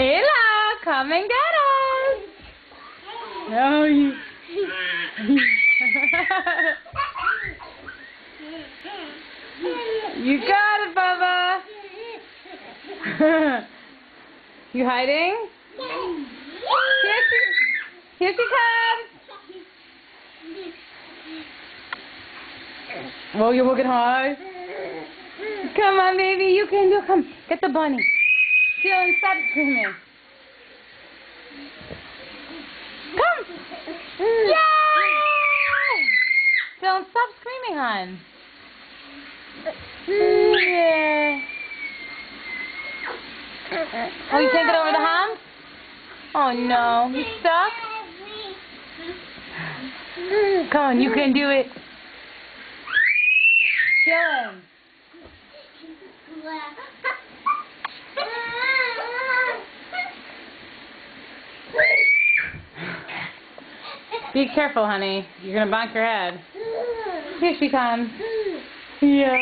Ayla, come and get us. No, you. You got it, Bubba. You hiding? Here she comes. Well, you're working hard. Come on, baby. You can do. Come, get the bunny. Dylan, stop screaming. Come. Yay! Dylan, stop screaming, hon. Yeah. Oh, you can't get over the hump? Oh, no. You stuck? Come on, you can do it. Dylan. Be careful, honey. You're going to bonk your head. Here she comes. Yeah.